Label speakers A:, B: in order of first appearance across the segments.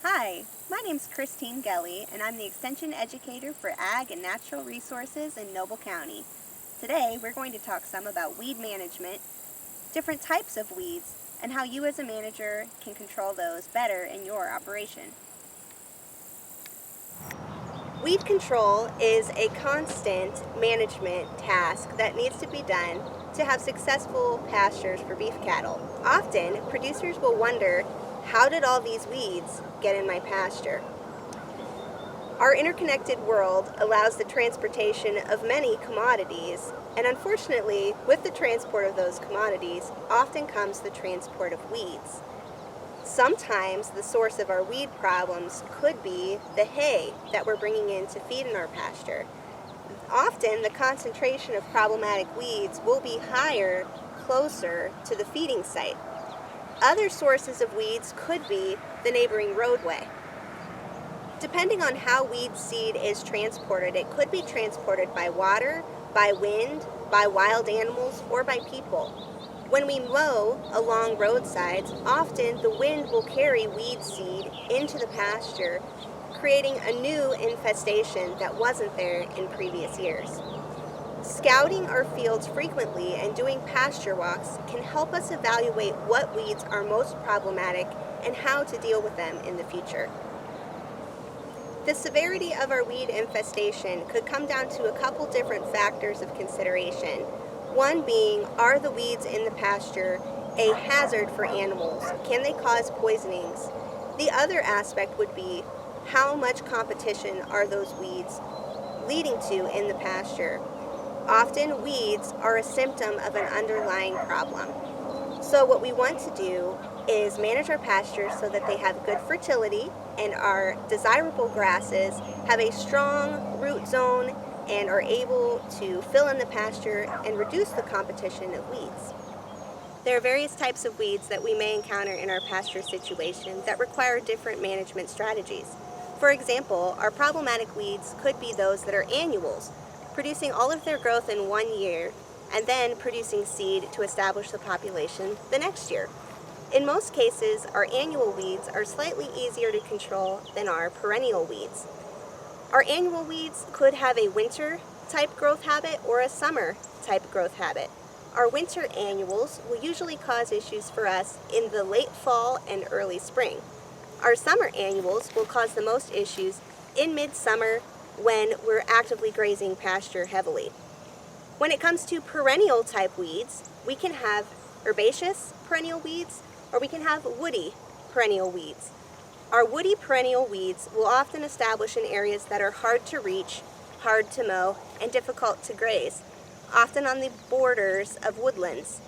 A: Hi, my name's Christine Gelley, and I'm the Extension Educator for Ag and Natural Resources in Noble County. Today, we're going to talk some about weed management, different types of weeds, and how you as a manager can control those better in your operation. Weed control is a constant management task that needs to be done to have successful pastures for beef cattle. Often, producers will wonder, how did all these weeds get in my pasture? Our interconnected world allows the transportation of many commodities, and unfortunately, with the transport of those commodities, often comes the transport of weeds. Sometimes the source of our weed problems could be the hay that we're bringing in to feed in our pasture. Often the concentration of problematic weeds will be higher closer to the feeding site. Other sources of weeds could be the neighboring roadway. Depending on how weed seed is transported, it could be transported by water, by wind, by wild animals, or by people. When we mow along roadsides, often the wind will carry weed seed into the pasture, creating a new infestation that wasn't there in previous years. Scouting our fields frequently and doing pasture walks can help us evaluate what weeds are most problematic and how to deal with them in the future. The severity of our weed infestation could come down to a couple different factors of consideration. One being, are the weeds in the pasture a hazard for animals? Can they cause poisonings? The other aspect would be, how much competition are those weeds leading to in the pasture? Often weeds are a symptom of an underlying problem. So what we want to do is manage our pastures so that they have good fertility and our desirable grasses have a strong root zone and are able to fill in the pasture and reduce the competition of weeds. There are various types of weeds that we may encounter in our pasture situation that require different management strategies. For example, our problematic weeds could be those that are annuals, producing all of their growth in 1 year and then producing seed to establish the population the next year. In most cases, our annual weeds are slightly easier to control than our perennial weeds. Our annual weeds could have a winter type growth habit or a summer type growth habit. Our winter annuals will usually cause issues for us in the late fall and early spring. Our summer annuals will cause the most issues in midsummer when we're actively grazing pasture heavily. When it comes to perennial type weeds, we can have herbaceous perennial weeds or we can have woody perennial weeds. Our woody perennial weeds will often establish in areas that are hard to reach, hard to mow, and difficult to graze, often on the borders of woodlands.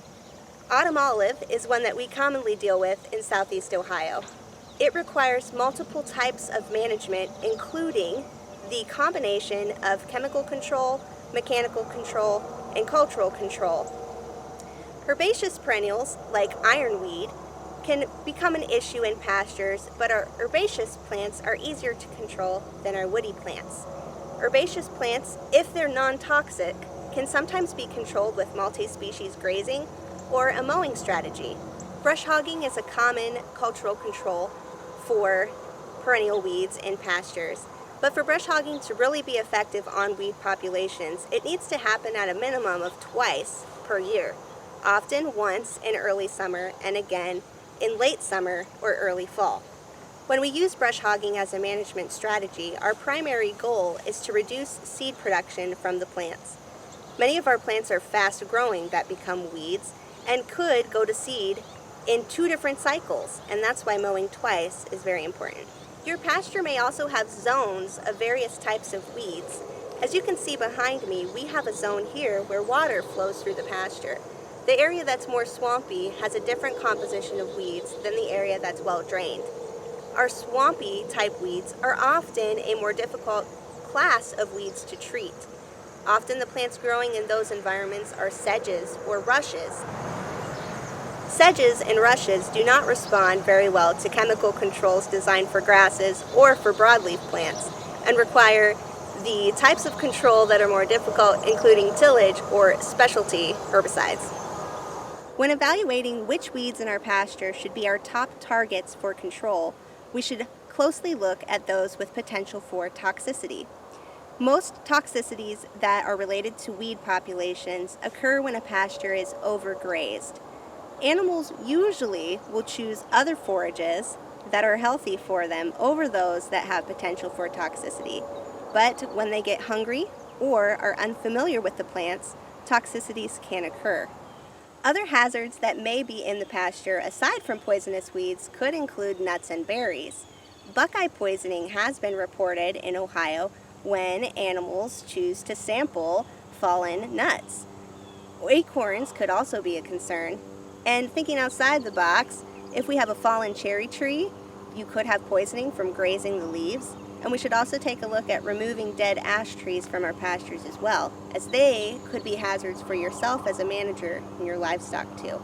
A: Autumn olive is one that we commonly deal with in southeast Ohio. It requires multiple types of management, including the combination of chemical control, mechanical control, and cultural control. Herbaceous perennials, like ironweed, can become an issue in pastures, but our herbaceous plants are easier to control than our woody plants. Herbaceous plants, if they're non-toxic, can sometimes be controlled with multi-species grazing or a mowing strategy. Brush hogging is a common cultural control for perennial weeds in pastures. But for brush hogging to really be effective on weed populations, it needs to happen at a minimum of twice per year, often once in early summer and again in late summer or early fall. When we use brush hogging as a management strategy, our primary goal is to reduce seed production from the plants. Many of our plants are fast growing that become weeds and could go to seed in 2 different cycles, and that's why mowing twice is very important. Your pasture may also have zones of various types of weeds. As you can see behind me, we have a zone here where water flows through the pasture. The area that's more swampy has a different composition of weeds than the area that's well drained. Our swampy type weeds are often a more difficult class of weeds to treat. Often the plants growing in those environments are sedges or rushes. Sedges and rushes do not respond very well to chemical controls designed for grasses or for broadleaf plants and require the types of control that are more difficult, including tillage or specialty herbicides. When evaluating which weeds in our pasture should be our top targets for control, we should closely look at those with potential for toxicity. Most toxicities that are related to weed populations occur when a pasture is overgrazed. Animals usually will choose other forages that are healthy for them over those that have potential for toxicity. But when they get hungry or are unfamiliar with the plants, toxicities can occur. Other hazards that may be in the pasture aside from poisonous weeds could include nuts and berries. Buckeye poisoning has been reported in Ohio when animals choose to sample fallen nuts. Acorns could also be a concern. And thinking outside the box, if we have a fallen cherry tree, you could have poisoning from grazing the leaves. And we should also take a look at removing dead ash trees from our pastures as well, as they could be hazards for yourself as a manager and your livestock too.